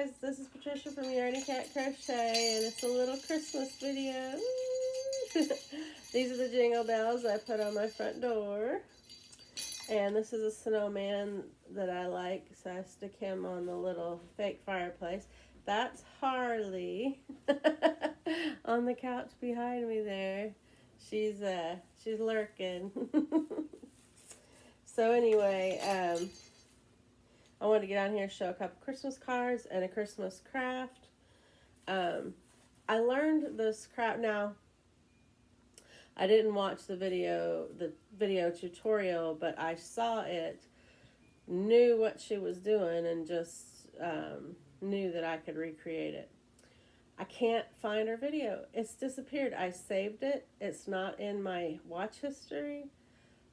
guys, this is Patricia from Yarny Cat Crochet, and it's a little Christmas video. These are the jingle bells I put on my front door. And this is a snowman that I like, so I stick him on the little fake fireplace. That's Harley on the couch behind me there. She's lurking. So anyway, I wanted to get on here and show a couple Christmas cards and a Christmas craft. I learned this craft. Now, I didn't watch the video tutorial, but I saw it, knew what she was doing, and just knew that I could recreate it. I can't find her video. It's disappeared. I saved it. It's not in my watch history.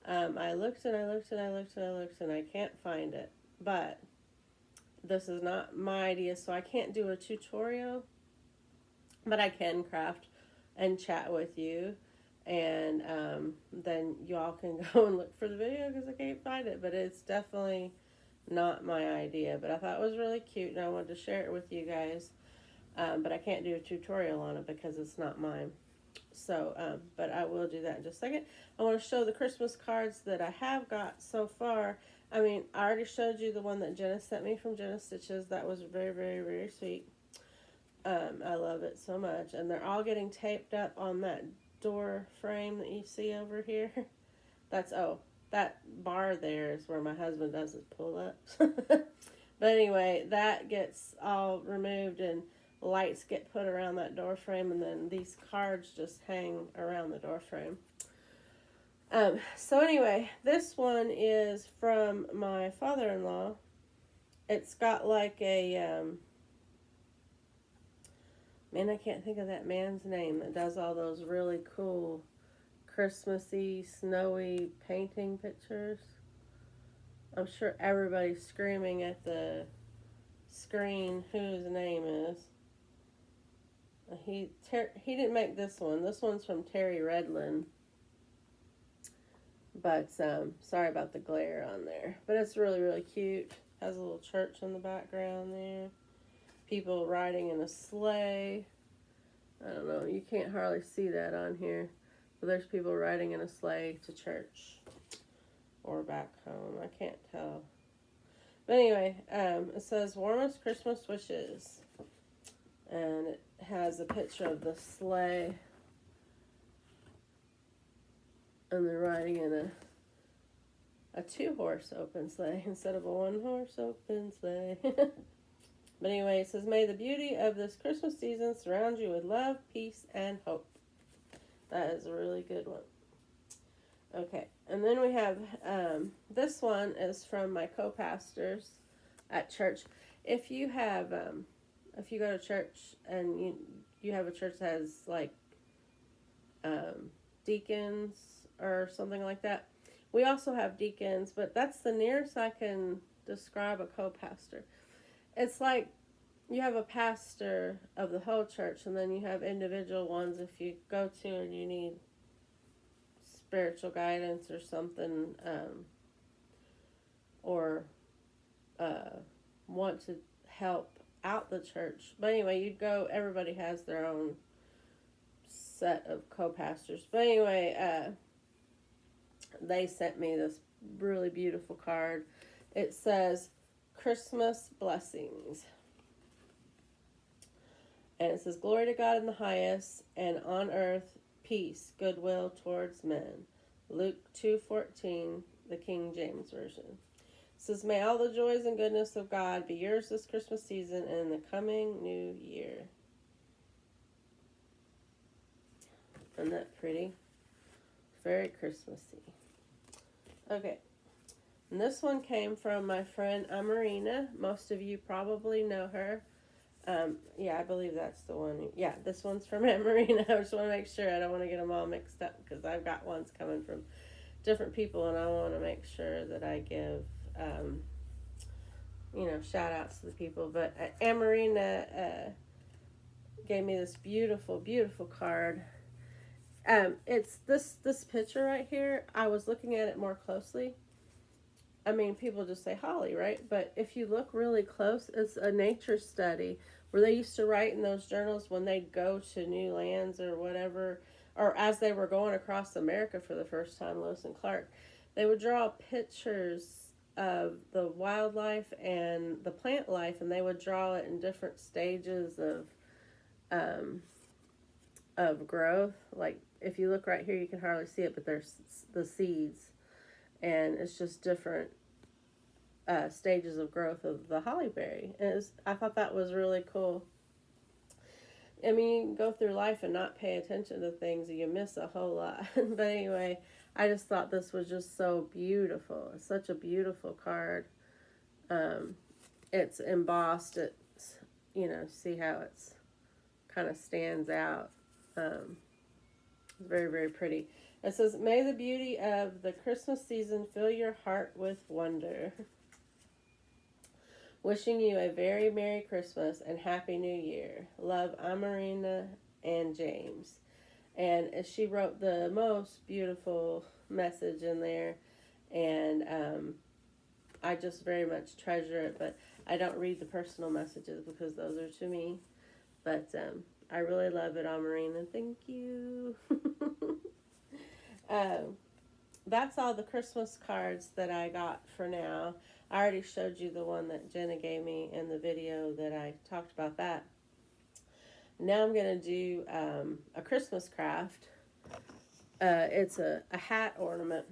I looked and I looked and I looked and I looked and I can't find it. But this is not my idea, so I can't do a tutorial. But I can craft and chat with you. And then y'all can go and look for the video because I can't find it. But it's definitely not my idea. But I thought it was really cute and I wanted to share it with you guys. But I can't do a tutorial on it because it's not mine. So, but I will do that in just a second. I want to show the Christmas cards that I have got so far. I mean, I already showed you the one that Jenna sent me from Jenna Stitches. That was very, very, very sweet. I love it so much. And they're all getting taped up on that door frame that you see over here. That bar there is where my husband does his pull-ups. But anyway, that gets all removed and lights get put around that door frame, and then these cards just hang around the door frame. So anyway, this one is from my father-in-law. It's got like a, man, I can't think of that man's name that does all those really cool Christmassy, snowy painting pictures. I'm sure everybody's screaming at the screen who his name is. He didn't make this one. This one's from Terry Redlin. But sorry about the glare on there. But it's really, really cute. Has a little church in the background there. People riding in a sleigh. I don't know. You can't hardly see that on here. But there's people riding in a sleigh to church. Or back home. I can't tell. But anyway, it says warmest Christmas wishes. And it has a picture of the sleigh. And they're riding in a 2-horse open sleigh instead of a 1-horse open sleigh. But anyway, it says, may the beauty of this Christmas season surround you with love, peace, and hope. That is a really good one. Okay, and then we have, this one is from my co-pastors at church. If you have, if you go to church and you have a church that has like deacons or something like that, we also have deacons, but that's the nearest I can describe a co-pastor. It's like you have a pastor of the whole church, and then you have individual ones if you go to and you need spiritual guidance or something, or want to help out the church. But anyway, you'd go, everybody has their own set of co-pastors. But anyway, they sent me this really beautiful card. It says, Christmas blessings. And it says, glory to God in the highest, and on earth, peace, goodwill towards men. Luke 2:14, the King James Version. It says, may all the joys and goodness of God be yours this Christmas season and in the coming new year. Isn't that pretty? Very Christmassy. Okay. And this one came from my friend Amarina. Most of you probably know her. Yeah, I believe that's the one. Yeah, this one's from Amarina. I just want to make sure. I don't want to get them all mixed up because I've got ones coming from different people, and I want to make sure that I give, shout outs to the people. But Amarina gave me this beautiful, beautiful card. It's this picture right here. I was looking at it more closely. I mean, people just say holly, right? But if you look really close, it's a nature study where they used to write in those journals when they'd go to new lands or whatever, or as they were going across America for the first time, Lewis and Clark, they would draw pictures of the wildlife and the plant life, and they would draw it in different stages um, of growth. Like if you look right here, you can hardly see it, but there's the seeds, and it's just different stages of growth of the hollyberry. And I thought that was really cool. I mean, you can go through life and not pay attention to things, and you miss a whole lot. But anyway, I just thought this was just so beautiful. It's such a beautiful card. Um, it's embossed. It's, see how it's kind of stands out. It's very, very pretty. It says, "May the beauty of the Christmas season fill your heart with wonder. Wishing you a very Merry Christmas and Happy New Year. Love, Amarina and James." And she wrote the most beautiful message in there. And I just very much treasure it. But I don't read the personal messages because those are to me. But I really love it, Amarina. Thank you. That's all the Christmas cards that I got for now. I already showed you the one that Jenna gave me in the video that I talked about that. Now I'm going to do a Christmas craft. It's a hat ornament.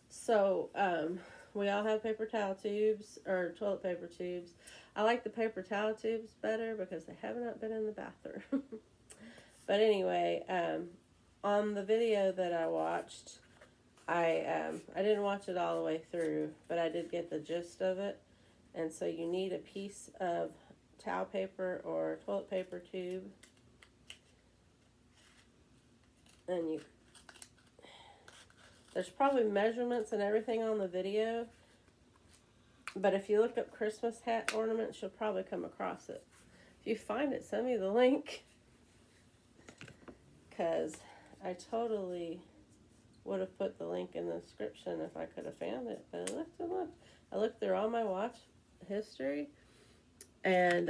So we all have paper towel tubes or toilet paper tubes. I like the paper towel tubes better because they have not been in the bathroom. But anyway, on the video that I watched, I didn't watch it all the way through, but I did get the gist of it. And so you need a piece of towel paper or toilet paper tube. And there's probably measurements and everything on the video. But if you look up Christmas hat ornaments, you'll probably come across it. If you find it, send me the link. Because I totally would have put the link in the description if I could have found it. But I looked through all my watch history. And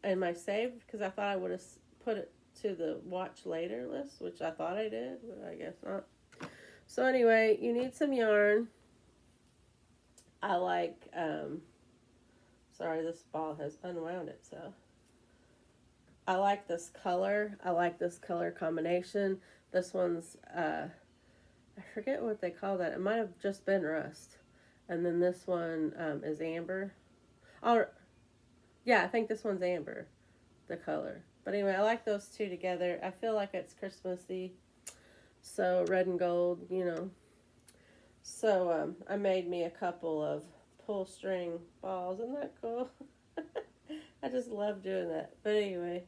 my save, because I thought I would have put it to the watch later list, which I thought I did, but I guess not. So anyway, you need some yarn. I like, sorry, this ball has unwound itself. I like this color. I like this color combination. This one's, I forget what they call that. It might have just been rust. And then this one is amber. Oh, yeah, I think this one's amber, the color. But anyway, I like those two together. I feel like it's Christmassy. So red and gold, So I made me a couple of pull string balls. Isn't that cool? I just love doing that. But anyway,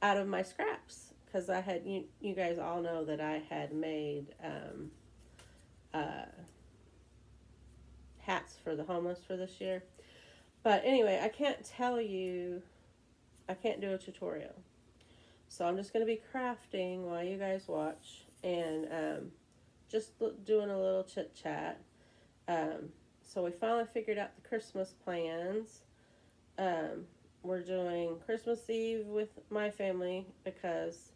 out of my scraps, because I had, you guys all know that I had made hats for the homeless for this year. But anyway, I can't do a tutorial. So I'm just going to be crafting while you guys watch and just doing a little chit chat. So we finally figured out the Christmas plans. We're doing Christmas Eve with my family because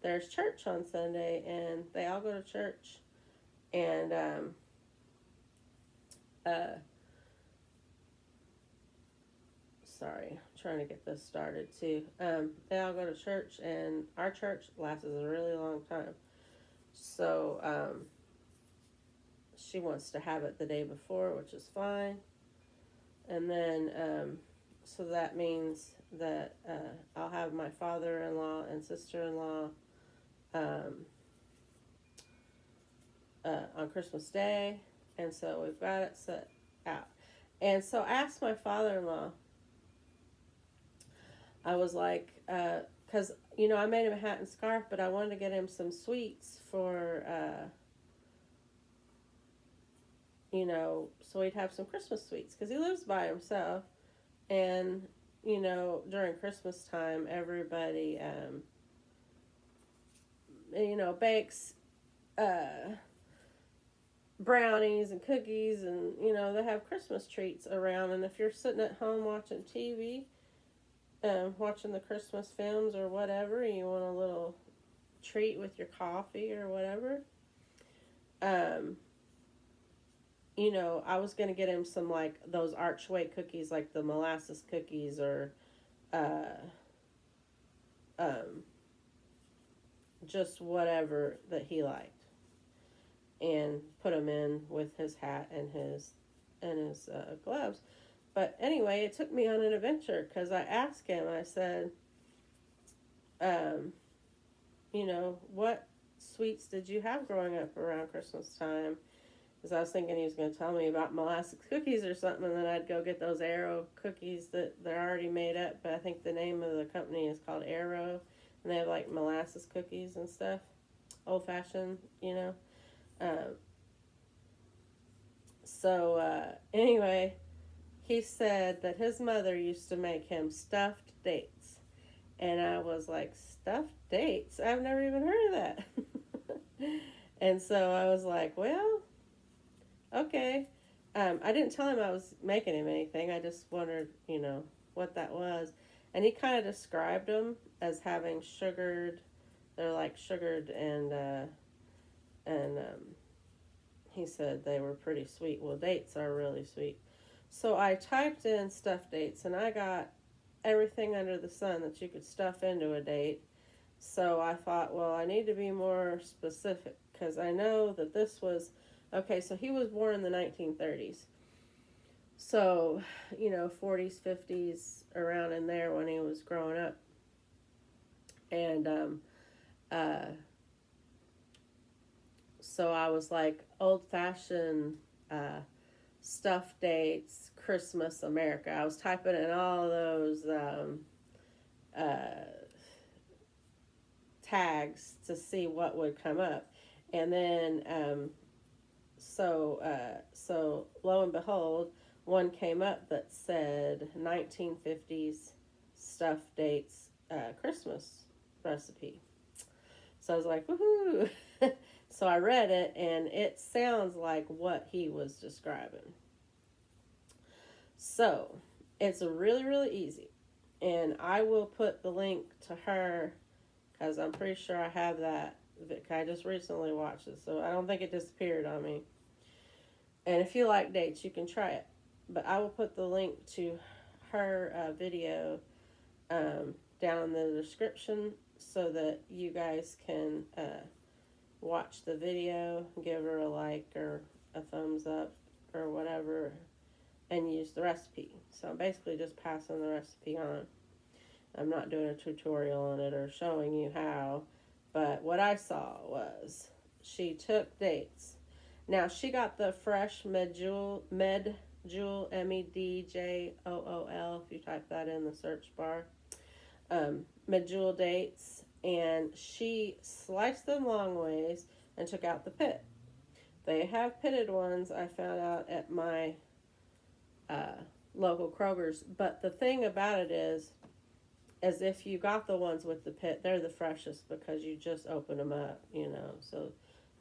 there's church on Sunday and they all go to church. And sorry, I'm trying to get this started too. They all go to church, and our church lasts a really long time. So she wants to have it the day before, which is fine. And then, so that means that I'll have my father-in-law and sister-in-law on Christmas Day. And so we've got it set out. And so I asked my father-in-law, I was like, because, I made him a hat and scarf, but I wanted to get him some sweets for, so he'd have some Christmas sweets, because he lives by himself. And, during Christmas time, everybody, bakes brownies and cookies, and they have Christmas treats around. And if you're sitting at home watching TV, watching the Christmas films or whatever, you want a little treat with your coffee or whatever. um I was gonna get him some, like, those archway cookies, like the molasses cookies, or uh um just whatever that he liked, and put them in with his hat and his gloves. But anyway, it took me on an adventure, because I asked him. I said, um, what sweets did you have growing up around Christmas time? Because I was thinking he was going to tell me about molasses cookies or something, and then I'd go get those Arrow cookies that they're already made up. But I think the name of the company is called Arrow, and they have, like, molasses cookies and stuff, old fashioned. Um, anyway, he said that his mother used to make him stuffed dates. And I was like, stuffed dates? I've never even heard of that. And so I was like, well, okay. I didn't tell him I was making him anything. I just wondered, what that was. And he kind of described them as having sugared. They're like sugared, and he said they were pretty sweet. Well, dates are really sweet. So I typed in stuffed dates, and I got everything under the sun that you could stuff into a date. So I thought, well, I need to be more specific, because I know that this was, okay, so he was born in the 1930s. So, 40s, 50s, around in there when he was growing up. And uh, so I was like, old-fashioned stuffed dates, Christmas America. I was typing in all those uh, tags to see what would come up. And then, so lo and behold, one came up that said 1950s stuffed dates Christmas recipe. So I was like, woohoo! So I read it, and it sounds like what he was describing. So it's really, really easy. And I will put the link to her, because I'm pretty sure I have that. I just recently watched it, so I don't think it disappeared on me. And if you like dates, you can try it. But I will put the link to her video down in the description, so that you guys can watch the video, give her a like or a thumbs up or whatever, and use the recipe. So I'm basically just passing the recipe on. I'm not doing a tutorial on it or showing you how, but what I saw was she took dates. Now, she got the fresh Medjool, Medjool, if you type that in the search bar. Medjool dates, and she sliced them long ways and took out the pit. They have pitted ones, I found out at my local Kroger's, but the thing about it is, as if you got the ones with the pit, they're the freshest, because you just open them up, so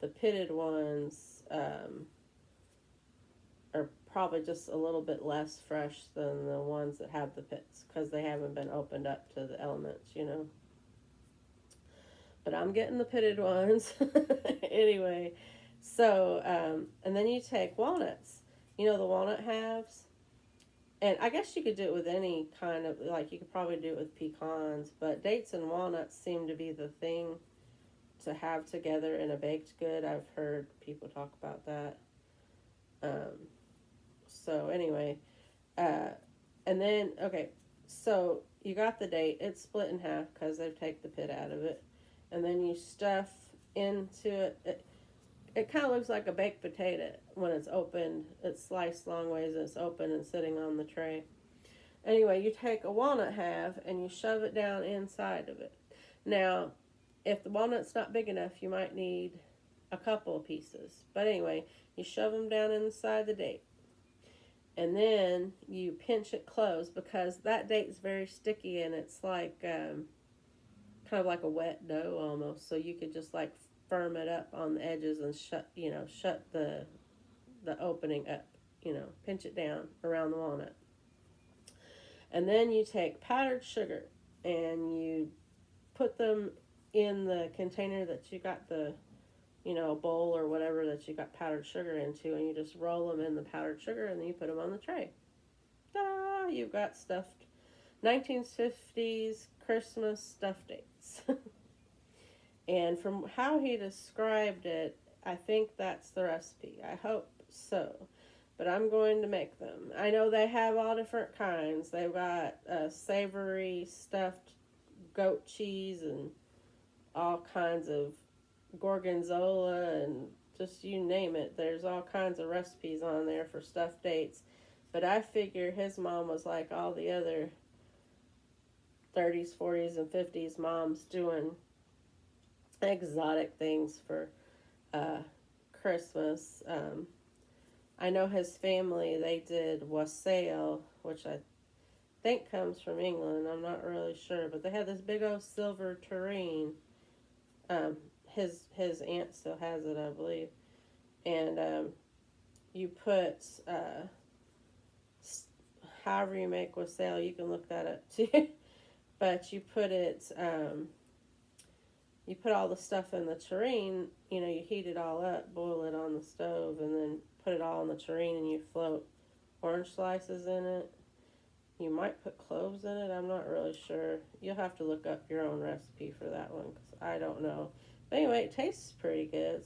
the pitted ones are probably just a little bit less fresh than the ones that have the pits, because they haven't been opened up to the elements, But I'm getting the pitted ones. Anyway, so, and then you take walnuts, the walnut halves. And I guess you could do it with any kind of, like, you could probably do it with pecans, but dates and walnuts seem to be the thing to have together in a baked good. I've heard people talk about that. So anyway, and then, okay, so you got the date. It's split in half because they've taken the pit out of it. And then you stuff into it. It kind of looks like a baked potato when it's opened. It's sliced long ways and it's open and sitting on the tray. Anyway, you take a walnut half and you shove it down inside of it. Now, if the walnut's not big enough, you might need a couple of pieces. But anyway, you shove them down inside the date. And then you pinch it closed, because that date's very sticky, and it's like kind of like a wet dough almost. So you could just like firm it up on the edges and shut the the opening up, pinch it down around the walnut. And then you take powdered sugar and you put them in the container that you got the, bowl or whatever that you got powdered sugar into, and you just roll them in the powdered sugar and then you put them on the tray. Ta-da! You've got stuffed 1950s Christmas stuffed dates. And from how he described it, I think that's the recipe. I hope so. But I'm going to make them. I know they have all different kinds. They've got savory stuffed goat cheese and all kinds of gorgonzola and just you name it. There's all kinds of recipes on there for stuffed dates. But I figure his mom was like all the other 30s, 40s, and 50s moms doing exotic things for Christmas. I know his family, they did wassail, which I think comes from England. I'm not really sure, but they had this big old silver tureen. His aunt still has it, I believe. And you put, however you make wassail, you can look that up too. But you put it, you put all the stuff in the tureen, you heat it all up, boil it on the stove, and then put it all in the tureen and you float orange slices in it. You might put cloves in it, I'm not really sure. You'll have to look up your own recipe for that one because I don't know. But anyway, it tastes pretty good.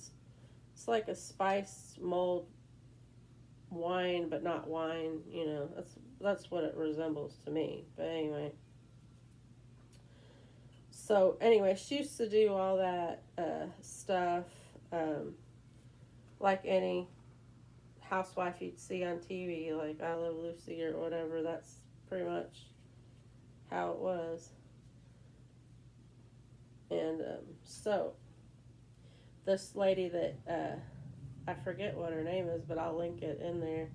It's like a spiced mulled wine, but not wine, that's what it resembles to me. But anyway. So anyway, she used to do all that stuff like any housewife you'd see on TV, like I Love Lucy or whatever. That's pretty much how it was. And so this lady that I forget what her name is, but I'll link it in there.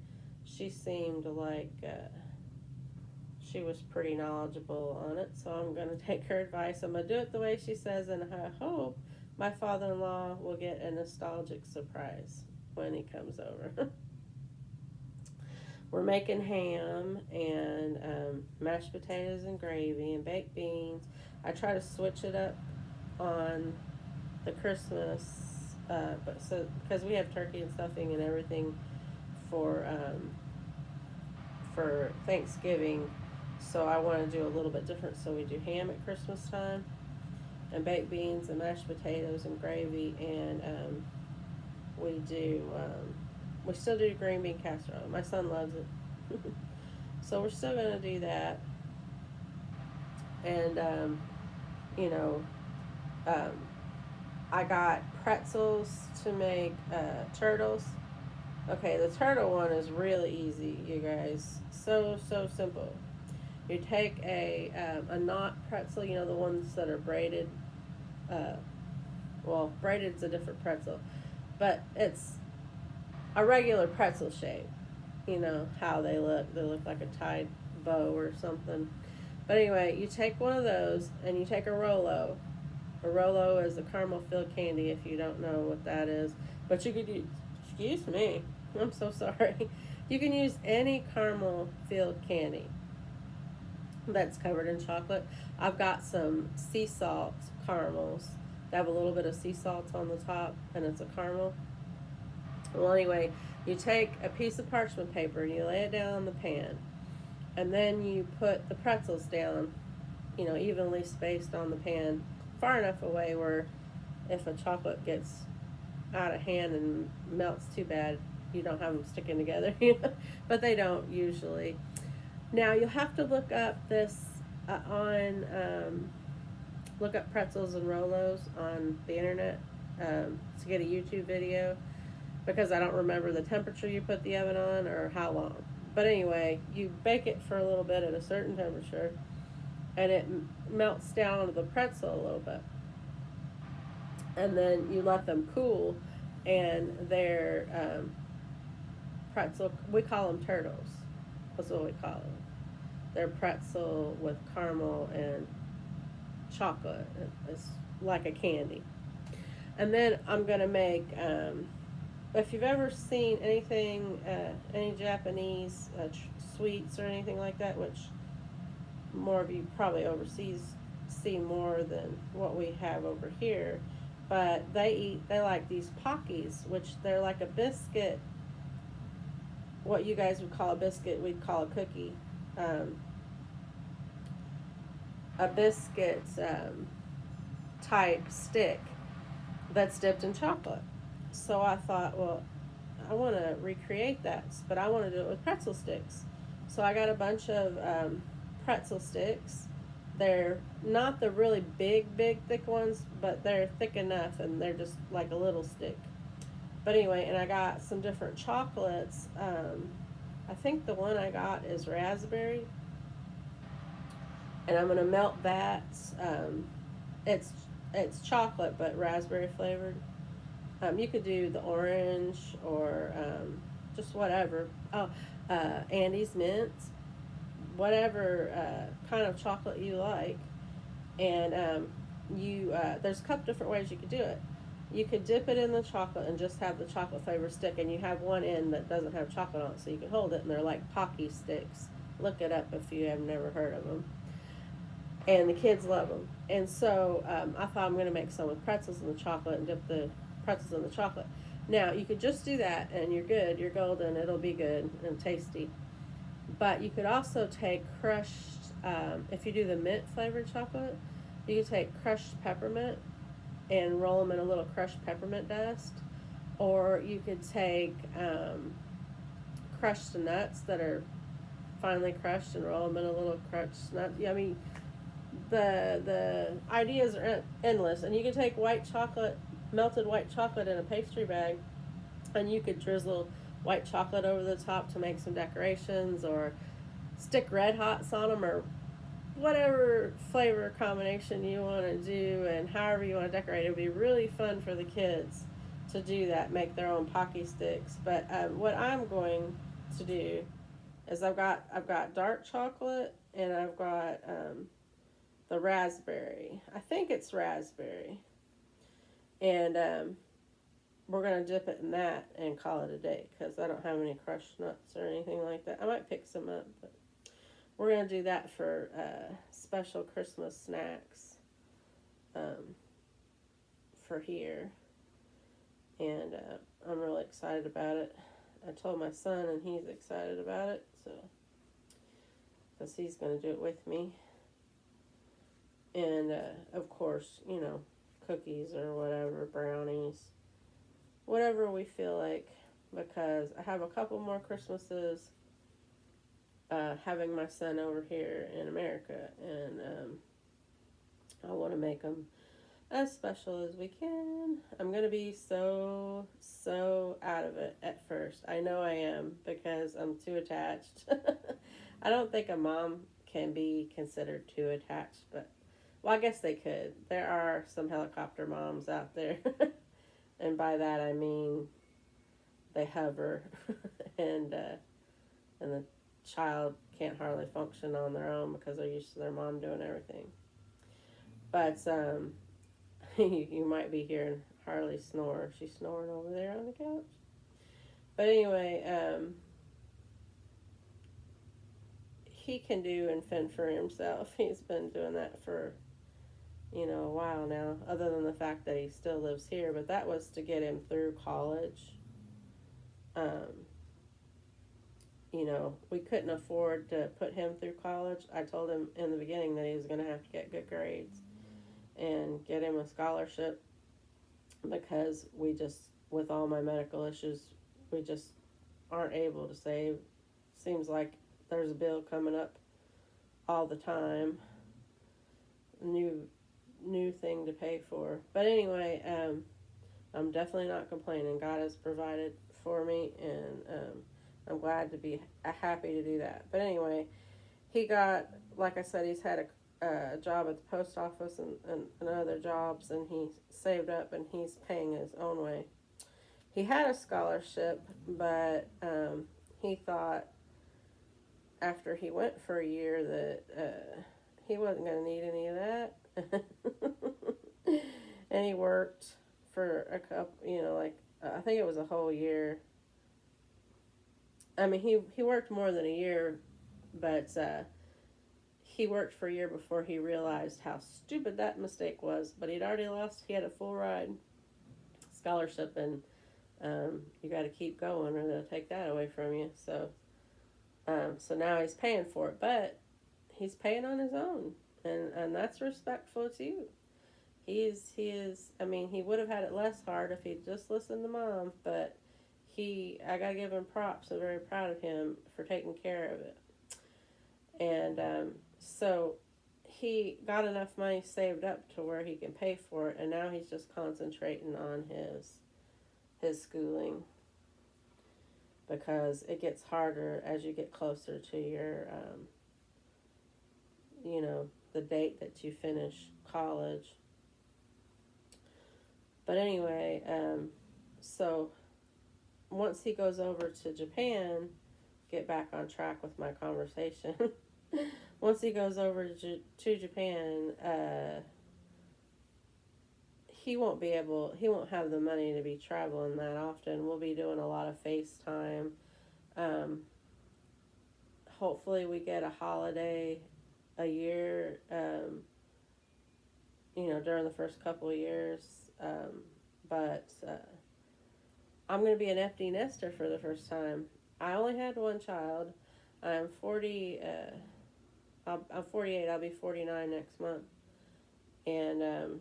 She seemed like she was pretty knowledgeable on it, so I'm going to take her advice. I'm going to do it the way she says, and I hope my father-in-law will get a nostalgic surprise when he comes over. We're making ham and mashed potatoes and gravy and baked beans. I try to switch it up on the Christmas, because we have turkey and stuffing and everything for Thanksgiving. So I want to do a little bit different. So we do ham at Christmas time and baked beans and mashed potatoes and gravy. And we still do green bean casserole. My son loves it. So we're still going to do that. And, I got pretzels to make turtles. Okay, the turtle one is really easy, you guys. So simple. You take a knot pretzel, the ones that are braided. Braided's a different pretzel, but it's a regular pretzel shape. How they look. They look like a tied bow or something. But anyway, you take one of those and you take a Rolo. A Rolo is a caramel filled candy, if you don't know what that is. But you could use, excuse me, I'm so sorry. You can use any caramel filled candy that's covered in chocolate. I've got some sea salt caramels that have a little bit of sea salt on the top, and it's a caramel. Well, anyway, you take a piece of parchment paper and you lay it down on the pan, and then you put the pretzels down, evenly spaced on the pan, far enough away where if a chocolate gets out of hand and melts too bad, you don't have them sticking together, but they don't usually. Now you'll have to look up this look up pretzels and Rolos on the internet to get a YouTube video, because I don't remember the temperature you put the oven on or how long. But anyway, you bake it for a little bit at a certain temperature, and it melts down onto the pretzel a little bit. And then you let them cool, and they're pretzel, we call them turtles. That's what we call them. They're pretzel with caramel and chocolate. It's like a candy. And then I'm going to make if you've ever seen anything, any Japanese sweets or anything like that, which more of you probably overseas see more than what we have over here, but they like these Pockies, which they're like a biscuit. What you guys would call a biscuit, we'd call a cookie. Um, a biscuit type stick that's dipped in chocolate. So I thought, well, I want to recreate that, but I want to do it with pretzel sticks. So I got a bunch of pretzel sticks. They're not the really big, thick ones, but they're thick enough, and they're just like a little stick. But anyway, and I got some different chocolates. I think the one I got is raspberry, and I'm gonna melt that. Um, it's it's chocolate, but raspberry flavored. You could do the orange or just whatever. Oh, Andes mint, whatever kind of chocolate you like. And you there's a couple different ways you could do it. You could dip it in the chocolate and just have the chocolate flavor stick, and you have one end that doesn't have chocolate on it, so you can hold it, and they're like Pocky sticks. Look it up if you have never heard of them. And the kids love them. And so I thought I'm going to make some with pretzels in the chocolate and dip the pretzels in the chocolate. Now you could just do that, and you're good. You're golden. It'll be good and tasty. But you could also take crushed. If you do the mint flavored chocolate, you could take crushed peppermint and roll them in a little crushed peppermint dust, or you could take crushed nuts that are finely crushed and roll them in a little crushed nut. I mean, the ideas are endless, and you can take white chocolate, melted white chocolate in a pastry bag, and you could drizzle white chocolate over the top to make some decorations, or stick red hots on them, or whatever flavor combination you want to do, and however you want to decorate. It would be really fun for the kids to do that, make their own Pocky sticks. But what I'm going to do is I've got dark chocolate, and I've got the raspberry. I think it's raspberry, and we're gonna dip it in that and call it a day because I don't have any crushed nuts or anything like that. I might pick some up, but we're gonna do that for special Christmas snacks um, for here, and I'm really excited about it. I told my son, and he's excited about it, so because he's gonna do it with me, and of course, cookies or whatever, brownies, whatever we feel like, because I have a couple more Christmases having my son over here in America, and I want to make them as special as we can. I'm going to be so out of it at first. I know I am because I'm too attached. I don't think a mom can be considered too attached, but, well, I guess they could. There are some helicopter moms out there. And by that I mean they hover, and the child can't hardly function on their own because they're used to their mom doing everything. But you might be hearing Harley snore. She's snoring over there on the couch. But anyway, he can do and fend for himself. He's been doing that for a while now, other than the fact that he still lives here, but that was to get him through college. Um, we couldn't afford to put him through college. I told him in the beginning that he was going to have to get good grades and get him a scholarship because with all my medical issues, we just aren't able to save. Seems like there's a bill coming up all the time. New thing to pay for. But anyway, I'm definitely not complaining. God has provided for me, and I'm glad to be happy to do that. But anyway, he got, like I said, he's had a job at the post office and other jobs, and he saved up, and he's paying his own way. He had a scholarship, but he thought after he went for a year that he wasn't going to need any of that. And he worked for a couple, like I think it was a whole year. I mean, he worked more than a year, but he worked for a year before he realized how stupid that mistake was. But he'd already lost. He had a full ride scholarship, and you got to keep going, or they'll take that away from you. So now he's paying for it, but he's paying on his own, and that's respectful too. He is. I mean, he would have had it less hard if he'd just listened to mom, but I gotta give him props. I'm very proud of him for taking care of it. And so he got enough money saved up to where he can pay for it, and now he's just concentrating on his schooling, because it gets harder as you get closer to your the date that you finish college. But anyway, so once he goes over to Japan, get back on track with my conversation. Once he goes over to Japan, he won't have the money to be traveling that often. We'll be doing a lot of FaceTime. Hopefully we get a holiday a year, during the first couple of years. But I'm going to be an empty nester for the first time. I only had one child. I'm 40. I'm 48. I'll be 49 next month. And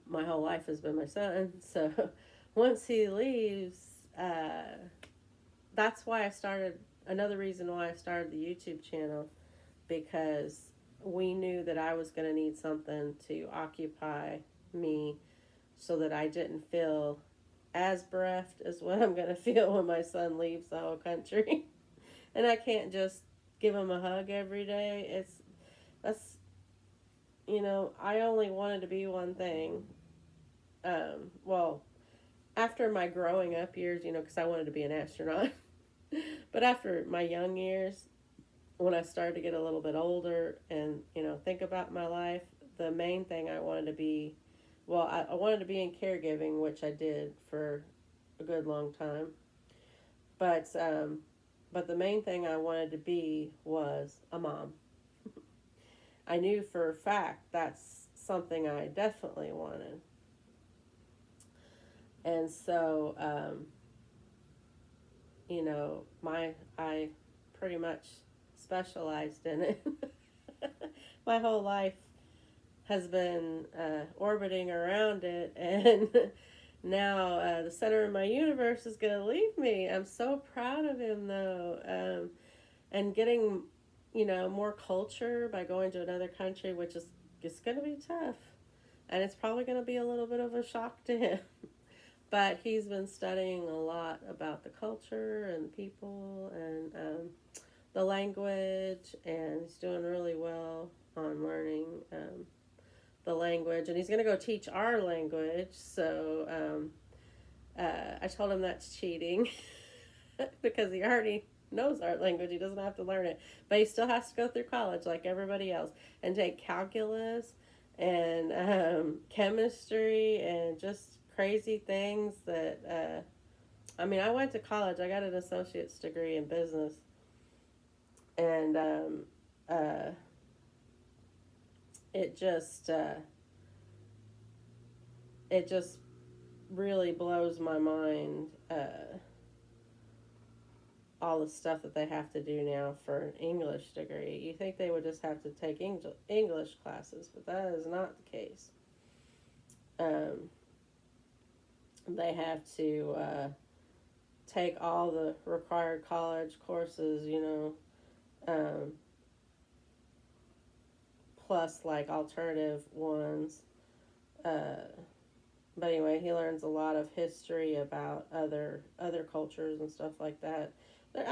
my whole life has been my son. So once he leaves, that's why I started. Another reason why I started the YouTube channel, because we knew that I was going to need something to occupy me, so that I didn't feel as bereft as what I'm going to feel when my son leaves the whole country. And I can't just give him a hug every day. I only wanted to be one thing. Well, after my growing up years, because I wanted to be an astronaut. But after my young years, when I started to get a little bit older and, think about my life, the main thing I wanted to be, I wanted to be in caregiving, which I did for a good long time. But the main thing I wanted to be was a mom. I knew for a fact that's something I definitely wanted. And so, I pretty much specialized in it. My whole life has been orbiting around it, and now the center of my universe is going to leave me. I'm so proud of him, though, and getting, more culture by going to another country, which is it's going to be tough, and it's probably going to be a little bit of a shock to him. But he's been studying a lot about the culture and the people and the language, and he's doing really well on learning the language. And he's going to go teach our language, so I told him that's cheating because he already knows our language. He doesn't have to learn it, but he still has to go through college like everybody else and take calculus and chemistry and just crazy things that I went to college. I got an associate's degree in business, and it just really blows my mind, all the stuff that they have to do now for an English degree. You think they would just have to take English classes, but that is not the case. They have to take all the required college courses, plus like alternative ones. But anyway, he learns a lot of history about other cultures and stuff like that. But,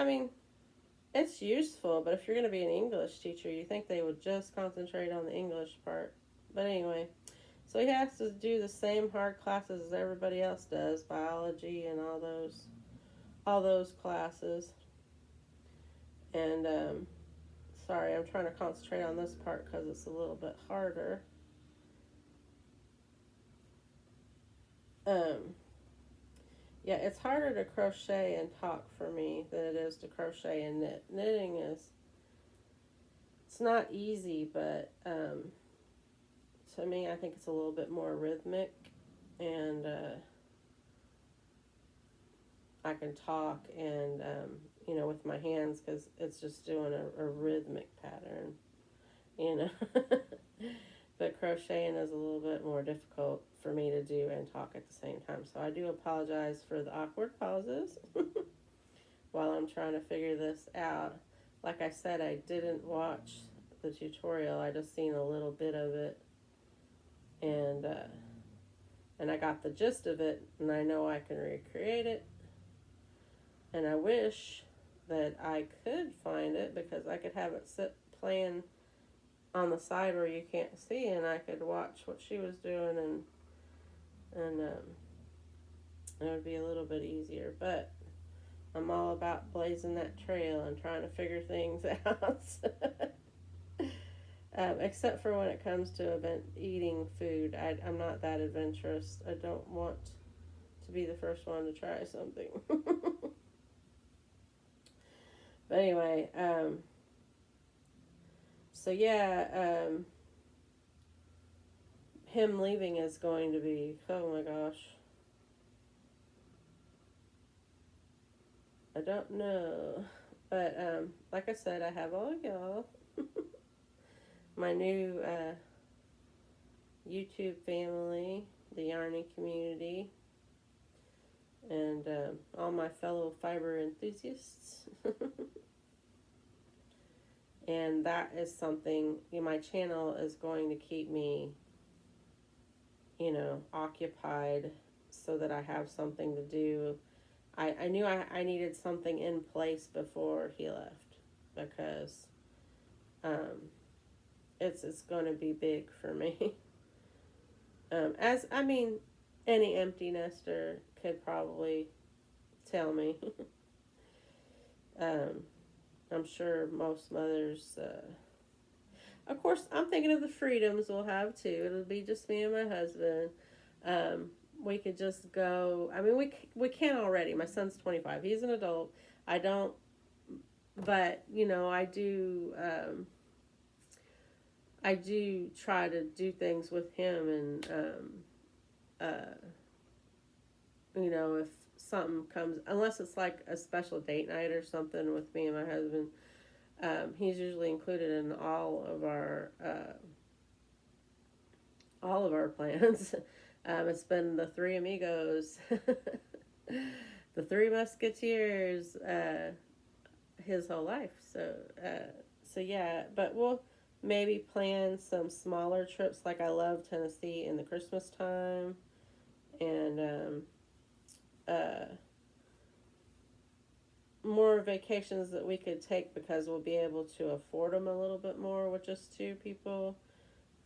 it's useful, but if you're going to be an English teacher, you think they would just concentrate on the English part. But anyway, so he has to do the same hard classes as everybody else does, biology and all those classes. And so Sorry, I'm trying to concentrate on this part because it's a little bit harder. Um, yeah, it's harder to crochet and talk for me than it is to crochet and knit. Knitting is, it's not easy, but to me, I think it's a little bit more rhythmic, and I can talk and with my hands because it's just doing a rhythmic pattern, you know. But crocheting is a little bit more difficult for me to do and talk at the same time. So I do apologize for the awkward pauses while I'm trying to figure this out. Like I said, I didn't watch the tutorial. I just seen a little bit of it, and I got the gist of it, and I know I can recreate it. And I wish that I could find it because I could have it sit playing on the side where you can't see, and I could watch what she was doing, and it would be a little bit easier. But I'm all about blazing that trail and trying to figure things out. Except for when it comes to eating food, I'm not that adventurous. I don't want to be the first one to try something. But anyway, so yeah, him leaving is going to be, oh my gosh, I don't know. But like I said, I have all of y'all. My new YouTube family, the Yarny community, and all my fellow fiber enthusiasts. And that is something, my channel is going to keep me, occupied so that I have something to do. I knew I needed something in place before he left because it's going to be big for me. Any empty nester could probably tell me. I'm sure most mothers, of course, I'm thinking of the freedoms we'll have too. It'll be just me and my husband. We could just go. I mean, we can already. My son's 25. He's an adult. I don't, but I do. I do try to do things with him, and if something comes, unless it's like a special date night or something with me and my husband, he's usually included in all of our plans. It's been the Three Amigos, the Three Musketeers, his whole life. So yeah, but we'll maybe plan some smaller trips. Like I love Tennessee in the Christmas time, and more vacations that we could take because we'll be able to afford them a little bit more with just two people.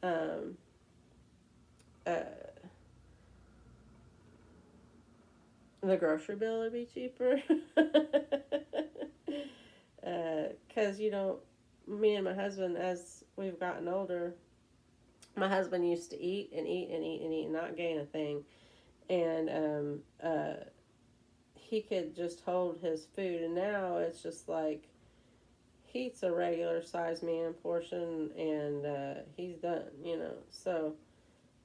The grocery bill would be cheaper. Because, me and my husband, as we've gotten older, my husband used to eat and eat and eat and eat and not gain a thing. And he could just hold his food. And now it's just like he eats a regular size man portion and he's done, So,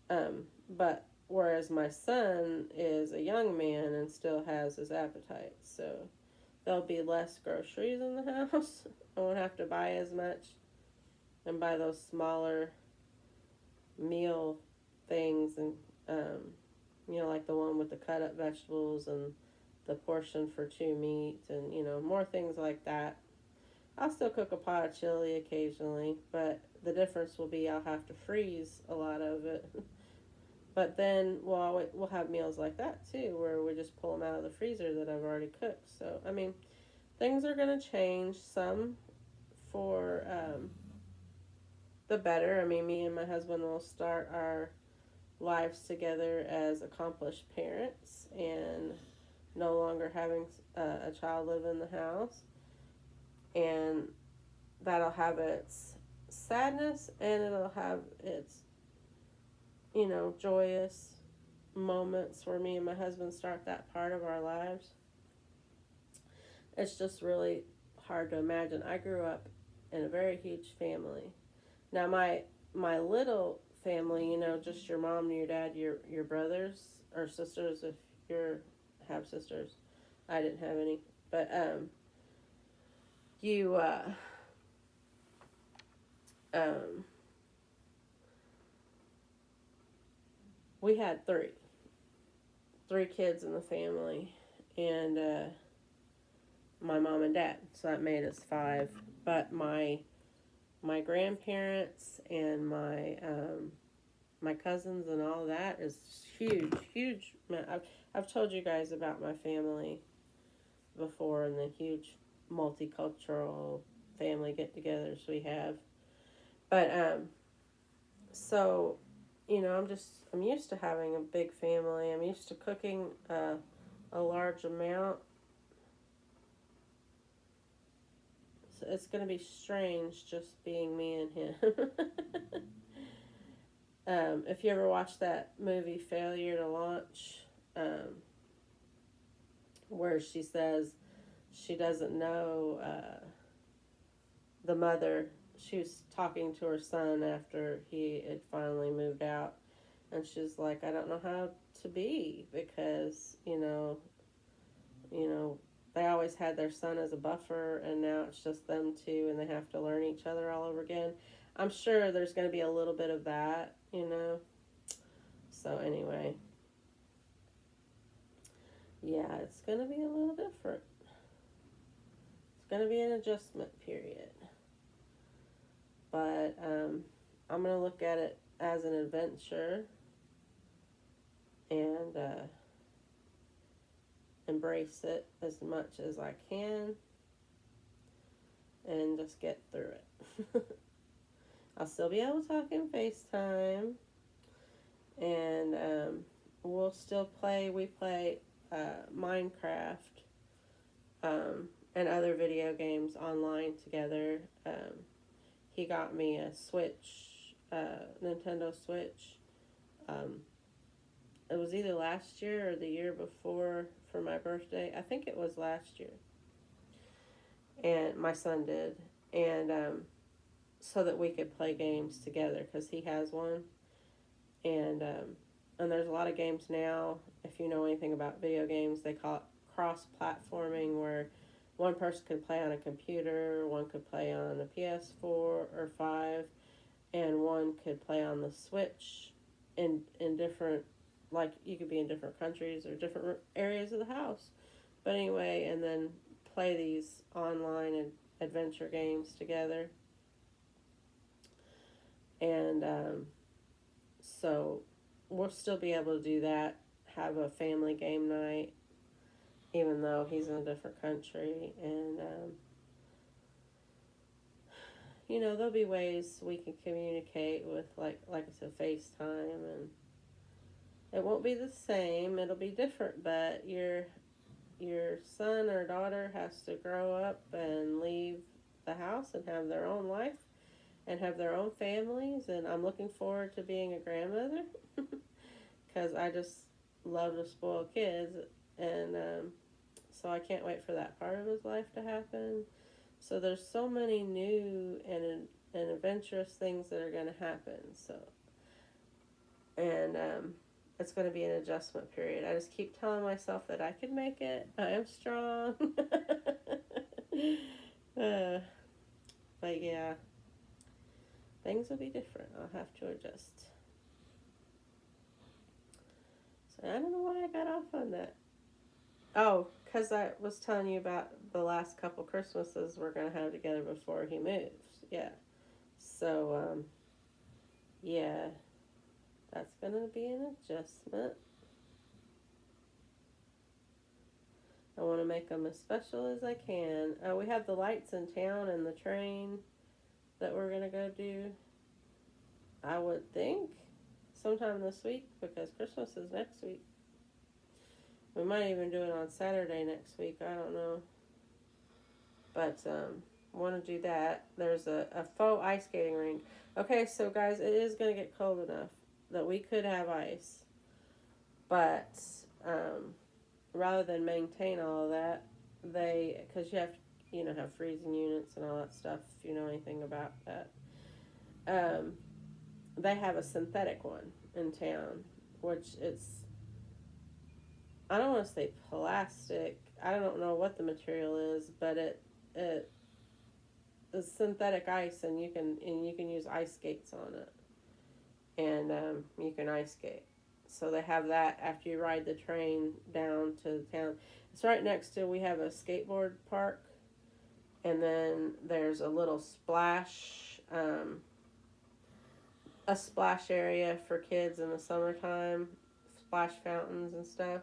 but whereas my son is a young man and still has his appetite. So there'll be less groceries in the house. I won't have to buy as much and buy those smaller meal things and, like the one with the cut up vegetables and the portion for two meat and, more things like that. I'll still cook a pot of chili occasionally, but the difference will be I'll have to freeze a lot of it. But then we'll have meals like that too, where we just pull them out of the freezer that I've already cooked. So, things are going to change, some for the better. Me and my husband will start our lives together as accomplished parents and no longer having a child live in the house. And that'll have its sadness and it'll have its, joyous moments where me and my husband start that part of our lives. It's just really hard to imagine. I grew up in a very huge family. Now my little family, just your mom and your dad, your brothers or sisters if you have sisters. I didn't have any, but you um, we had three kids in the family, and my mom and dad, so that made us five. But my grandparents and my cousins and all that is huge. I've told you guys about my family before and the huge multicultural family get-togethers we have. But so I'm used to having a big family. I'm used to cooking a large amount. So it's going to be strange just being me and him. If you ever watched that movie Failure to Launch, where she says she doesn't know the mother, she was talking to her son after he had finally moved out, and she's like, I don't know how to be because they always had their son as a buffer, and now it's just them two, and they have to learn each other all over again. I'm sure there's going to be a little bit of that, So anyway, yeah, it's going to be a little different. It's going to be an adjustment period. But I'm going to look at it as an adventure and embrace it as much as I can and just get through it. I'll still be able to talk in FaceTime, and we'll still play. We play Minecraft and other video games online together. He got me a Switch, Nintendo Switch. It was either last year or the year before for my birthday. I think it was last year. And my son did. And so that we could play games together because he has one. And there's a lot of games now. If you know anything about video games, they call it cross-platforming, where one person could play on a computer, one could play on a PS4 or 5, and one could play on the Switch in different, like you could be in different countries or different areas of the house. But anyway, and then play these online and adventure games together. And so we'll still be able to do that, have a family game night, even though he's in a different country. And, there'll be ways we can communicate with, like I said, FaceTime, and it won't be the same. It'll be different, but your son or daughter has to grow up and leave the house and have their own life and have their own families, and I'm looking forward to being a grandmother because I just love to spoil kids, and so I can't wait for that part of his life to happen. So there's so many new and adventurous things that are going to happen. So, and it's going to be an adjustment period. I just keep telling myself that I can make it. I am strong. But yeah, things will be different. I'll have to adjust. So I don't know why I got off on that. Oh, because I was telling you about the last couple Christmases we're going to have together before he moves. Yeah. So, yeah, that's going to be an adjustment. I want to make them as special as I can. We have the lights in town and the train that we're going to go do. I would think sometime this week because Christmas is next week. We might even do it on Saturday next week. I don't know. But want to do that. There's a faux ice skating rink. Okay, so guys, it is going to get cold enough that we could have ice, but rather than maintain all of that, because you have to, have freezing units and all that stuff, if you know anything about that. Um, they have a synthetic one in town, which I don't want to say plastic. I don't know what the material is, but it is synthetic ice, and you can use ice skates on it, and you can ice skate. So they have that after you ride the train down to the town. It's right next to, we have a skateboard park, and then there's a little a splash area for kids in the summertime, splash fountains and stuff.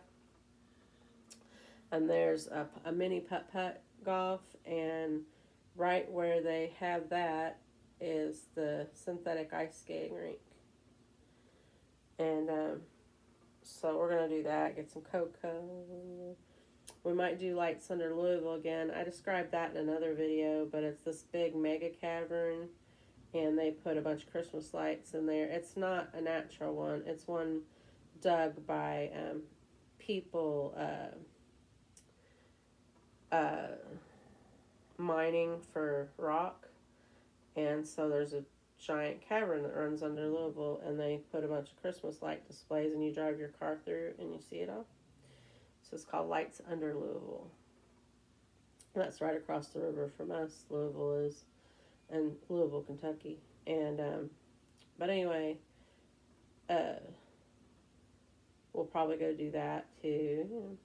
And there's a mini putt-putt golf, and right where they have that is the synthetic ice skating rink. And so we're going to do that, get some cocoa. We might do Lights Under Louisville again. I described that in another video, but it's this big mega cavern, and they put a bunch of Christmas lights in there. It's not a natural one. It's one dug by people mining for rock. And so there's a giant cavern that runs under Louisville, and they put a bunch of Christmas light displays, and you drive your car through and you see it all. So it's called Lights Under Louisville. And that's right across the river from us, Louisville is, and Louisville, Kentucky. And but anyway, we'll probably go do that too.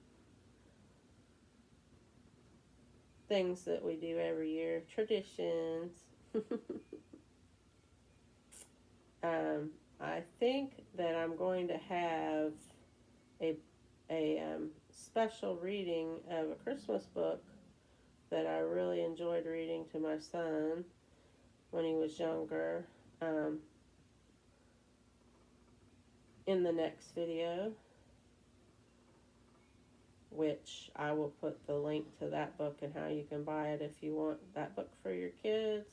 Things that we do every year, traditions. I think that I'm going to have a special reading of a Christmas book that I really enjoyed reading to my son when he was younger, in the next video, which I will put the link to that book and how you can buy it if you want that book for your kids.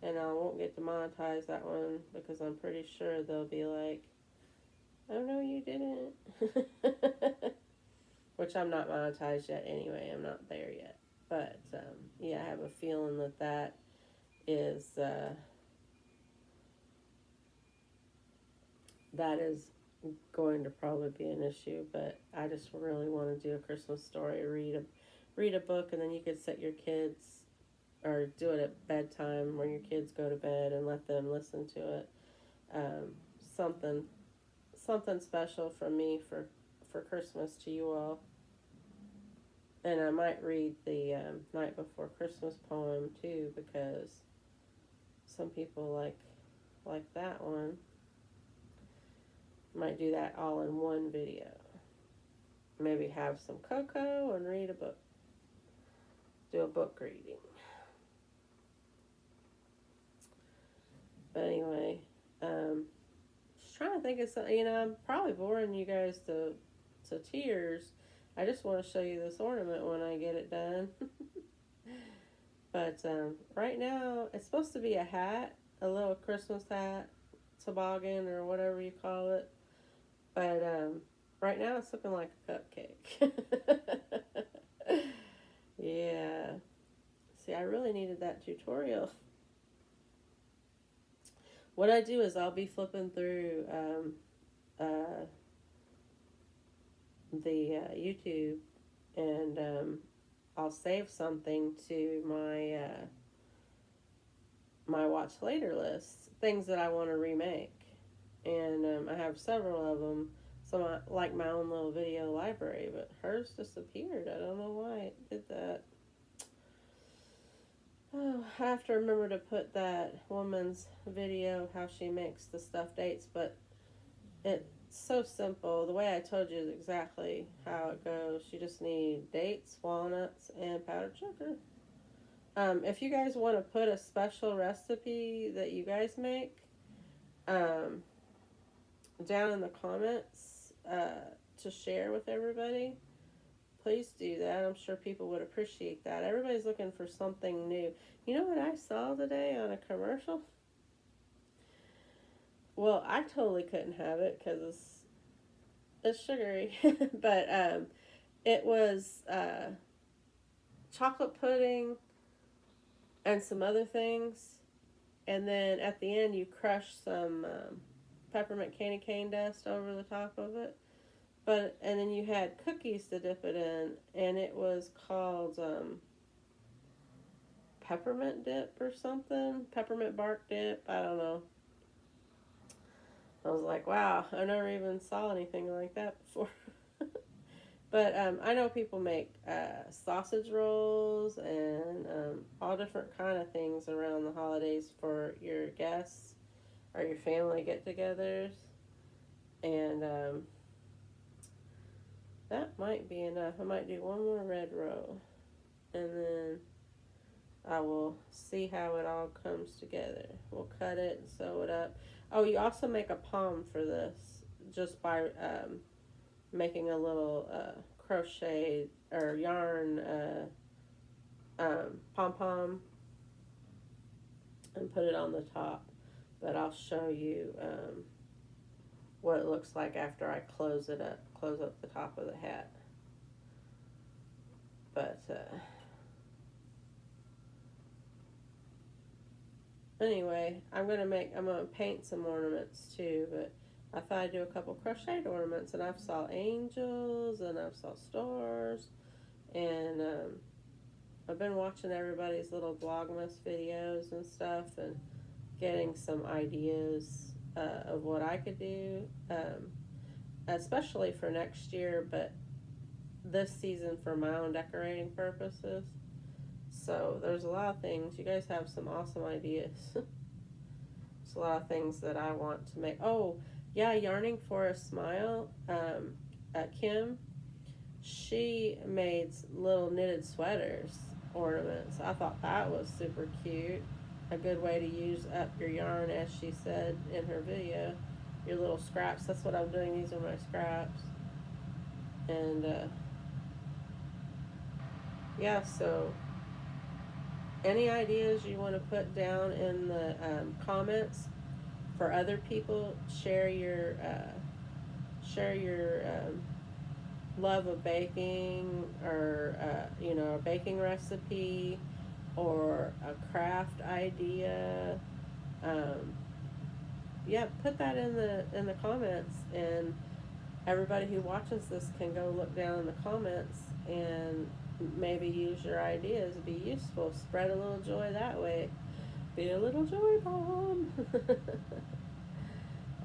And I won't get to monetize that one because I'm pretty sure they'll be like, oh no, you didn't. Which I'm not monetized yet anyway. I'm not there yet. But yeah, I have a feeling that is going to probably be an issue. But I just really want to do a Christmas story, read a book, and then you could set your kids, or do it at bedtime when your kids go to bed and let them listen to it. Something special from me for Christmas to you all. And I might read the Night Before Christmas poem too, because some people like that one. Might do that all in one video. Maybe have some cocoa and read a book. Do a book reading. But anyway, just trying to think of something. I'm probably boring you guys to tears. I just want to show you this ornament when I get it done. But right now, it's supposed to be a hat, a little Christmas hat, toboggan, or whatever you call it. But right now, it's looking like a cupcake. Yeah. See, I really needed that tutorial. What I do is I'll be flipping through the YouTube, and I'll save something to my watch later list, things that I want to remake, and I have several of them. Some like my own little video library, but hers disappeared. I don't know why it did that. Oh, I have to remember to put that woman's video, how she makes the stuffed dates, but it's so simple. The way I told you is exactly how it goes. You just need dates, walnuts, and powdered sugar. If you guys want to put a special recipe that you guys make down in the comments to share with everybody, Please do that. I'm sure people would appreciate that. Everybody's looking for something new. You know what I saw today on a commercial? Well, I totally couldn't have it because it's sugary, but it was chocolate pudding and some other things, and then at the end you crush some peppermint candy cane dust over the top of it. But and then you had cookies to dip it in, and it was called peppermint dip or something, peppermint bark dip. I don't know. I was like, wow, I never even saw anything like that before. But I know people make sausage rolls and all different kind of things around the holidays for your guests or your family get-togethers. And that might be enough. I might do one more red row, and then I will see how it all comes together. We'll cut it and sew it up. Oh, you also make a palm for this just by making a little crochet or yarn pom-pom and put it on the top. But I'll show you what it looks like after I close up the top of the hat. But anyway, I'm gonna paint some ornaments too, but I thought I'd do a couple crocheted ornaments, and I've saw angels and I've saw stars, and I've been watching everybody's little Vlogmas videos and stuff and getting some ideas of what I could do, especially for next year, but this season for my own decorating purposes. So there's a lot of things. You guys have some awesome ideas. There's a lot of things that I want to make. Oh, yeah, Yarning for a Smile. Kim, she made little knitted sweaters, ornaments. I thought that was super cute. A good way to use up your yarn, as she said in her video. Your little scraps. That's what I'm doing. These are my scraps. And yeah, so any ideas you want to put down in the comments for other people, share your love of baking, or a baking recipe or a craft idea. Yeah, put that in the comments, and everybody who watches this can go look down in the comments and maybe use your ideas. Be useful. Spread a little joy that way. Be a little joy bomb.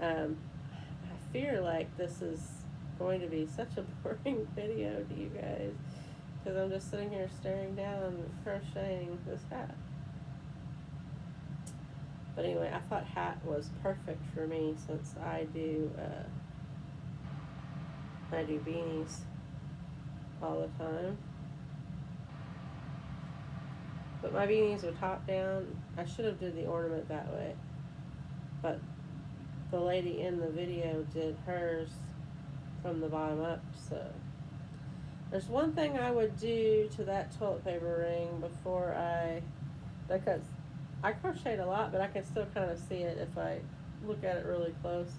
I fear like this is going to be such a boring video to you guys, because I'm just sitting here staring down crocheting this hat. But anyway, I thought hat was perfect for me, since I do beanies all the time. But my beanies are top down. I should have did the ornament that way, but the lady in the video did hers from the bottom up. So there's one thing I would do to that toilet paper ring because I crocheted a lot, but I can still kind of see it if I look at it really close.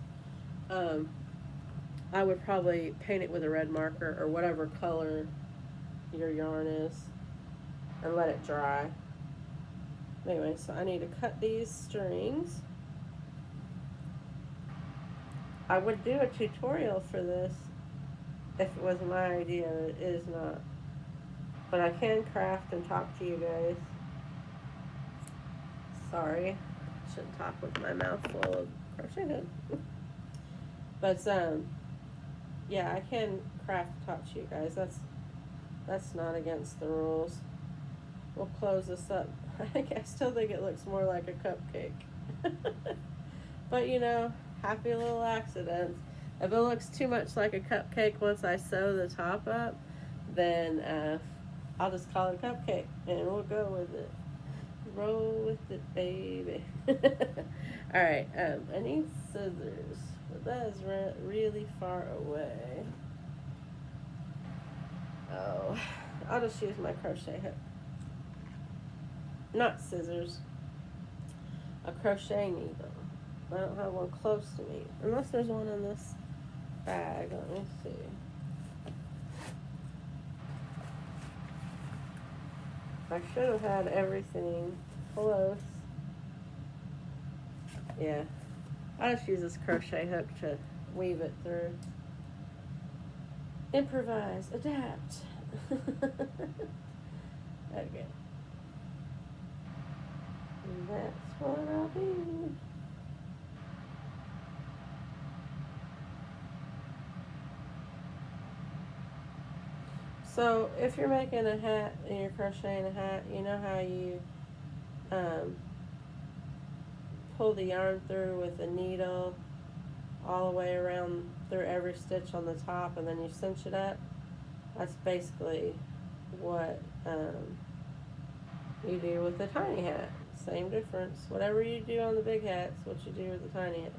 I would probably paint it with a red marker or whatever color your yarn is, and let it dry. Anyway, so I need to cut these strings. I would do a tutorial for this if it was my idea. It is not. But I can craft and talk to you guys. Sorry, I shouldn't talk with my mouth full of crochet hook. But yeah, I can craft and talk to you guys. That's not against the rules. We'll close this up. I still think it looks more like a cupcake. But happy little accidents. If it looks too much like a cupcake once I sew the top up, then I'll just call it a cupcake and we'll go with it. Roll with it, baby. Alright, I need scissors, but that is really far away. Oh, I'll just use my crochet hook. Not scissors. A crochet needle. I don't have one close to me. Unless there's one in this bag. Let me see. I should have had everything close. Yeah. I just use this crochet hook to weave it through. Improvise, adapt. Okay. And that's what I'll do. So if you're making a hat and you're crocheting a hat, you know how you um, pull the yarn through with a needle all the way around through every stitch on the top and then you cinch it up? That's basically what you do with the tiny hat. Same difference. Whatever you do on the big hat is what you do with the tiny hat.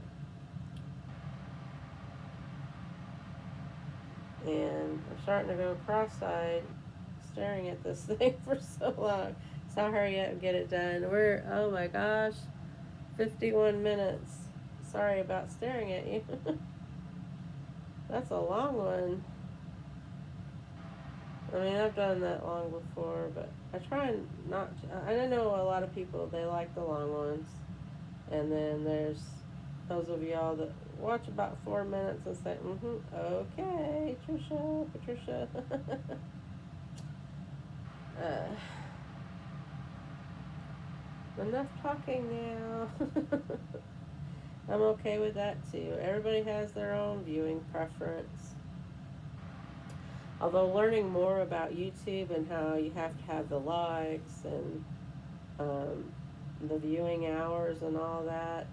And I'm starting to go cross-eyed staring at this thing for so long. So I'll hurry up and get it done. We're, oh my gosh, 51 minutes. Sorry about staring at you. That's a long one. I mean, I've done that long before, but I try not to. I know a lot of people, they like the long ones. And then there's those of y'all that watch about 4 minutes and say, okay, Patricia. Enough talking now. I'm okay with that too. Everybody has their own viewing preference. Although learning more about YouTube and how you have to have the likes and um, the viewing hours and all that,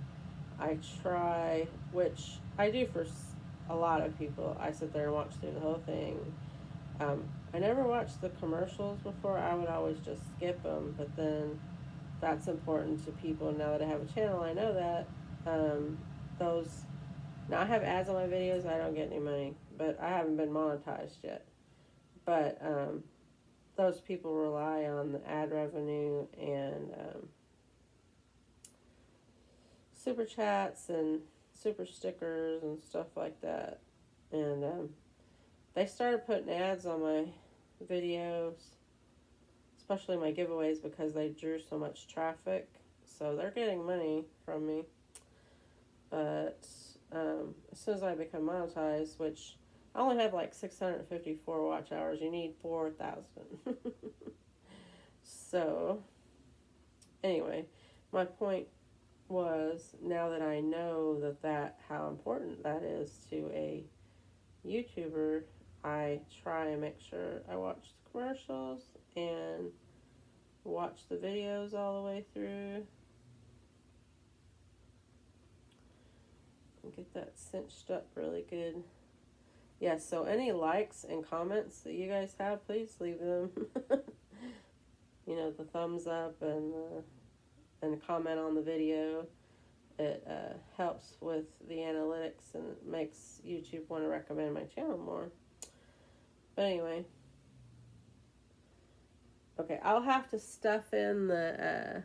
I try, which I do for a lot of people. I sit there and watch through the whole thing. I never watched the commercials before. I would always just skip them, but then that's important to people. Now that I have a channel, I know that. Those, now I have ads on my videos. I don't get any money, but I haven't been monetized yet. But those people rely on the ad revenue and super chats and super stickers and stuff like that. And they started putting ads on my videos, especially my giveaways, because they drew so much traffic. So they're getting money from me. But as soon as I become monetized, which I only have like 654 watch hours, you need 4,000. So, anyway, my point was, now that I know that how important that is to a YouTuber, I try and make sure I watch the commercials and watch the videos all the way through and get that cinched up really good. Yeah, so any likes and comments that you guys have, please leave them. You know, the thumbs up and comment on the video. It helps with the analytics and it makes YouTube want to recommend my channel more. But anyway, okay, I'll have to stuff in the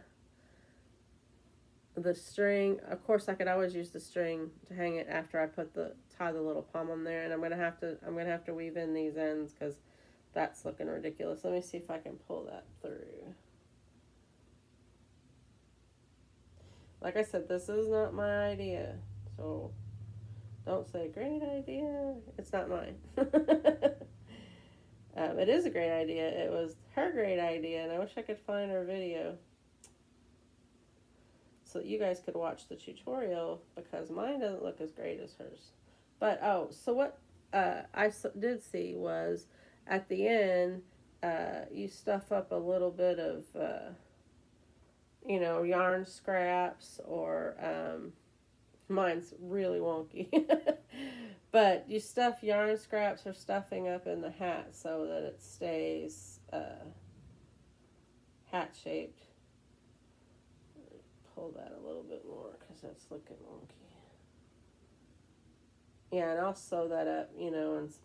string. Of course, I could always use the string to hang it after I tie the little pom on there, and I'm gonna have to weave in these ends because that's looking ridiculous. Let me see if I can pull that through. Like I said, this is not my idea, so don't say great idea. It's not mine. It is a great idea. It was her great idea, and I wish I could find her video so that you guys could watch the tutorial, because mine doesn't look as great as hers. But, so what I did see was at the end, you stuff up a little bit of, yarn scraps, or mine's really wonky. But you stuff yarn scraps or stuffing up in the hat so that it stays hat shaped. Pull that a little bit more because that's looking wonky. Yeah, and I'll sew that up,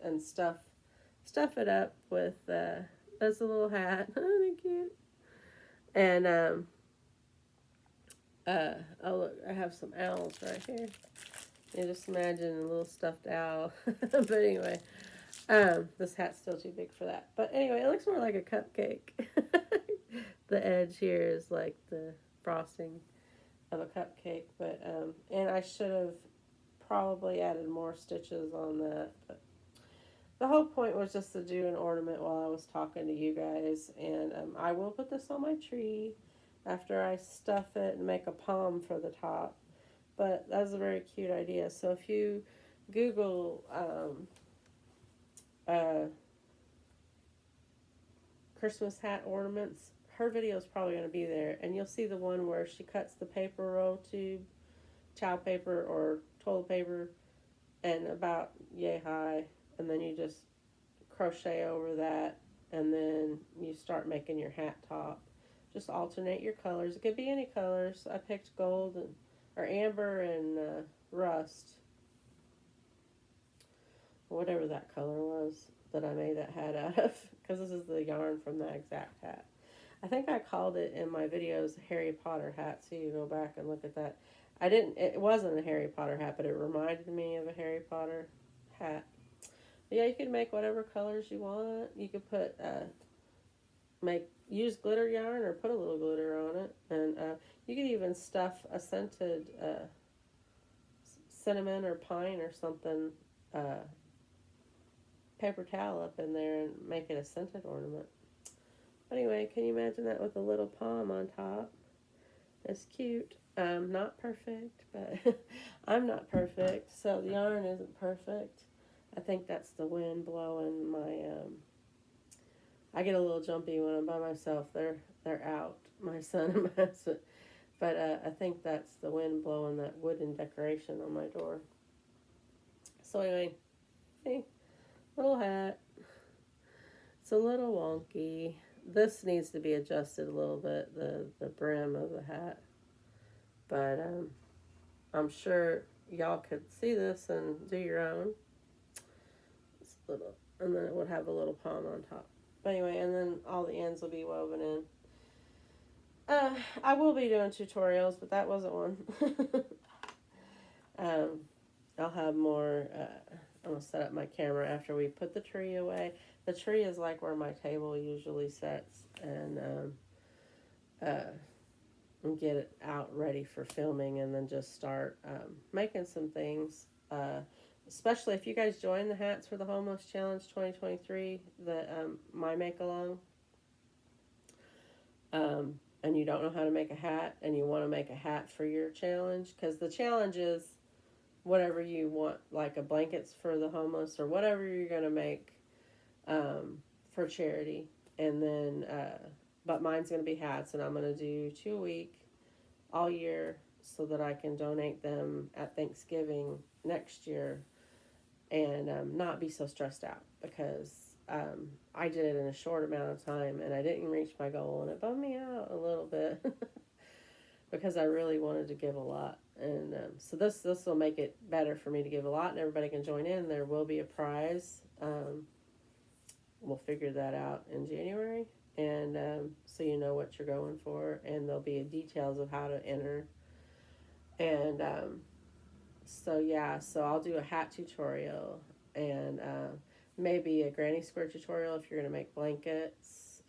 and stuff stuff it up with as a little hat. Oh, they're cute. And oh look, I have some owls right here. You just imagine a little stuffed owl. But anyway, this hat's still too big for that. But anyway, it looks more like a cupcake. The edge here is like the frosting of a cupcake. But and I should have probably added more stitches on that. But the whole point was just to do an ornament while I was talking to you guys. And I will put this on my tree after I stuff it and make a palm for the top. But that's a very cute idea. So if you Google Christmas hat ornaments, her video is probably going to be there. And you'll see the one where she cuts the paper roll tube, chow paper or toilet paper, and about yay high. And then you just crochet over that. And then you start making your hat top. Just alternate your colors. It could be any colors. I picked gold and or amber and rust, whatever that color was that I made that hat out of, because this is the yarn from that exact hat. I think I called it in my videos Harry Potter hat, so you go back and look at that. It wasn't a Harry Potter hat, but it reminded me of a Harry Potter hat. But yeah, you can make whatever colors you want. You could put, use glitter yarn or put a little glitter on it, and you could even stuff a scented cinnamon or pine or something paper towel up in there and make it a scented ornament. Anyway, can you imagine that with a little palm on top? It's cute. Not perfect, but I'm not perfect, so the yarn isn't perfect. I think that's the wind blowing my I get a little jumpy when I'm by myself. They're out, my son and my husband. But I think that's the wind blowing that wooden decoration on my door. So anyway, hey, little hat. It's a little wonky. This needs to be adjusted a little bit, the brim of the hat. But I'm sure y'all could see this and do your own. It's little, and then it would have a little palm on top. But anyway, and then all the ends will be woven in. I will be doing tutorials, but that wasn't one. I'll have more. I'm going to set up my camera after we put the tree away. The tree is like where my table usually sits, and get it out ready for filming, and then just start making some things. Especially if you guys join the Hats for the Homeless Challenge 2023, the my make along, and you don't know how to make a hat, and you want to make a hat for your challenge, because the challenge is whatever you want, like a blankets for the homeless or whatever you're going to make for charity. And then, but mine's going to be hats, and I'm going to do 2 a week all year so that I can donate them at Thanksgiving next year and not be so stressed out, because I did it in a short amount of time and I didn't reach my goal, and it bummed me out a little bit because I really wanted to give a lot. And so this will make it better for me to give a lot, and everybody can join in. There will be a prize. We'll figure that out in January, and so you know what you're going for, and there'll be details of how to enter. And so yeah, so I'll do a hat tutorial, and maybe a granny square tutorial if you're going to make blankets.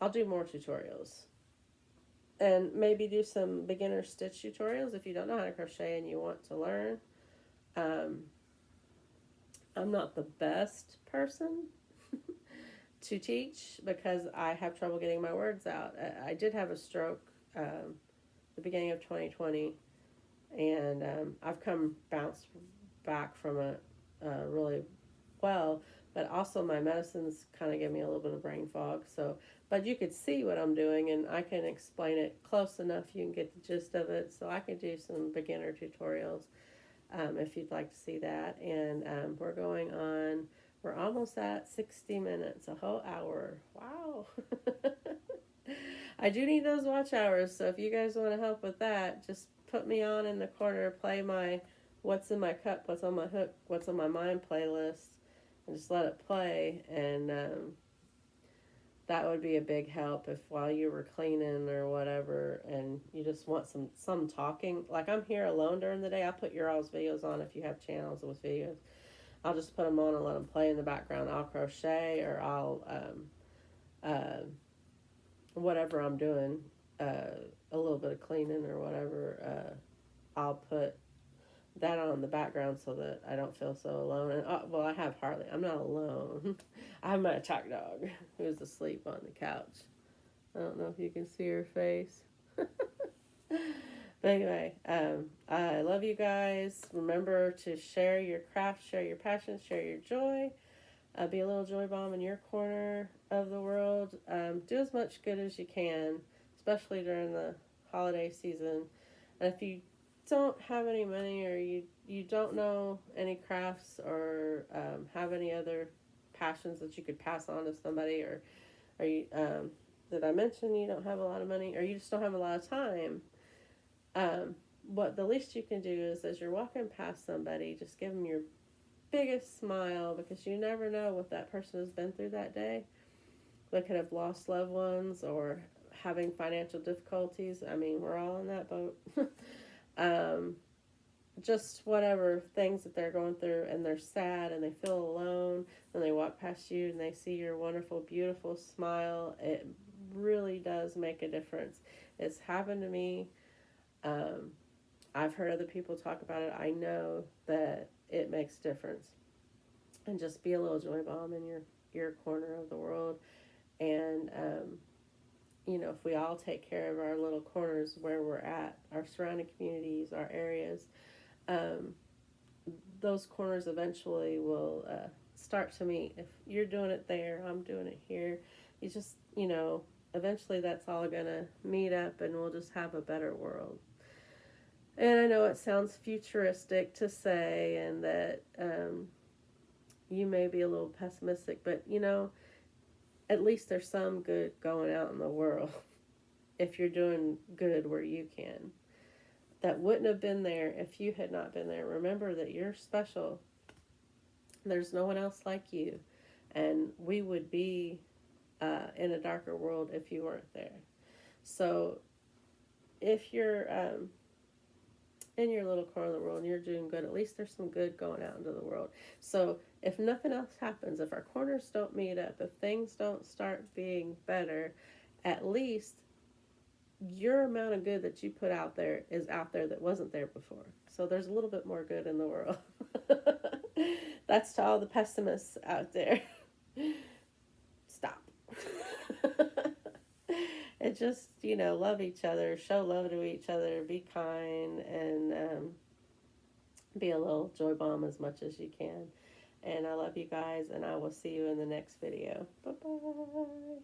I'll do more tutorials. And maybe do some beginner stitch tutorials if you don't know how to crochet and you want to learn. I'm not the best person to teach because I have trouble getting my words out. I did have a stroke the beginning of 2020, and I've bounced back from it really well, but also my medicines kind of give me a little bit of brain fog. So, but you could see what I'm doing, and I can explain it close enough you can get the gist of it. So I can do some beginner tutorials if you'd like to see that. And we're almost at 60 minutes, a whole hour. Wow. I do need those watch hours, so if you guys want to help with that, just put me on in the corner, play my What's in My Cup, What's on My Hook, What's on My Mind playlist. and just let it play. And that would be a big help if while you were cleaning or whatever, and you just want some talking. Like I'm here alone during the day, I'll put your all's videos on if you have channels with videos. I'll just put them on and let them play in the background. I'll crochet or I'll uh, whatever I'm doing, a little bit of cleaning or whatever. I'll put that on in the background so that I don't feel so alone. And well, I have Harley. I'm not alone. I have my attack dog who's asleep on the couch. I don't know if you can see her face. But anyway, I love you guys. Remember to share your craft, share your passion, share your joy. Be a little joy bomb in your corner of the world. Do as much good as you can, especially during the holiday season. And if you don't have any money, or you don't know any crafts, or have any other passions that you could pass on to somebody, or you did I mention you don't have a lot of money, or you just don't have a lot of time, what the least you can do is, as you're walking past somebody, just give them your biggest smile, because you never know what that person has been through that day. They could have lost loved ones or having financial difficulties. I mean, we're all in that boat. Just whatever things that they're going through, and they're sad and they feel alone, and they walk past you and they see your wonderful, beautiful smile. It really does make a difference. It's happened to me. I've heard other people talk about it. I know that it makes a difference. And just be a little joy bomb in your corner of the world. And if we all take care of our little corners where we're at, our surrounding communities, our areas, those corners eventually will start to meet. If you're doing it there, I'm doing it here. You just, eventually that's all going to meet up, and we'll just have a better world. And I know it sounds futuristic to say, and that you may be a little pessimistic, but at least there's some good going out in the world if you're doing good where you can. That wouldn't have been there if you had not been there. Remember that you're special. There's no one else like you. And we would be in a darker world if you weren't there. So if you're in your little corner of the world and you're doing good, at least there's some good going out into the world. So if nothing else happens, if our corners don't meet up, if things don't start being better, at least your amount of good that you put out there is out there that wasn't there before. So there's a little bit more good in the world. That's to all the pessimists out there. Stop. And just, love each other, show love to each other, be kind, and be a little joy bomb as much as you can. And I love you guys, and I will see you in the next video. Bye-bye.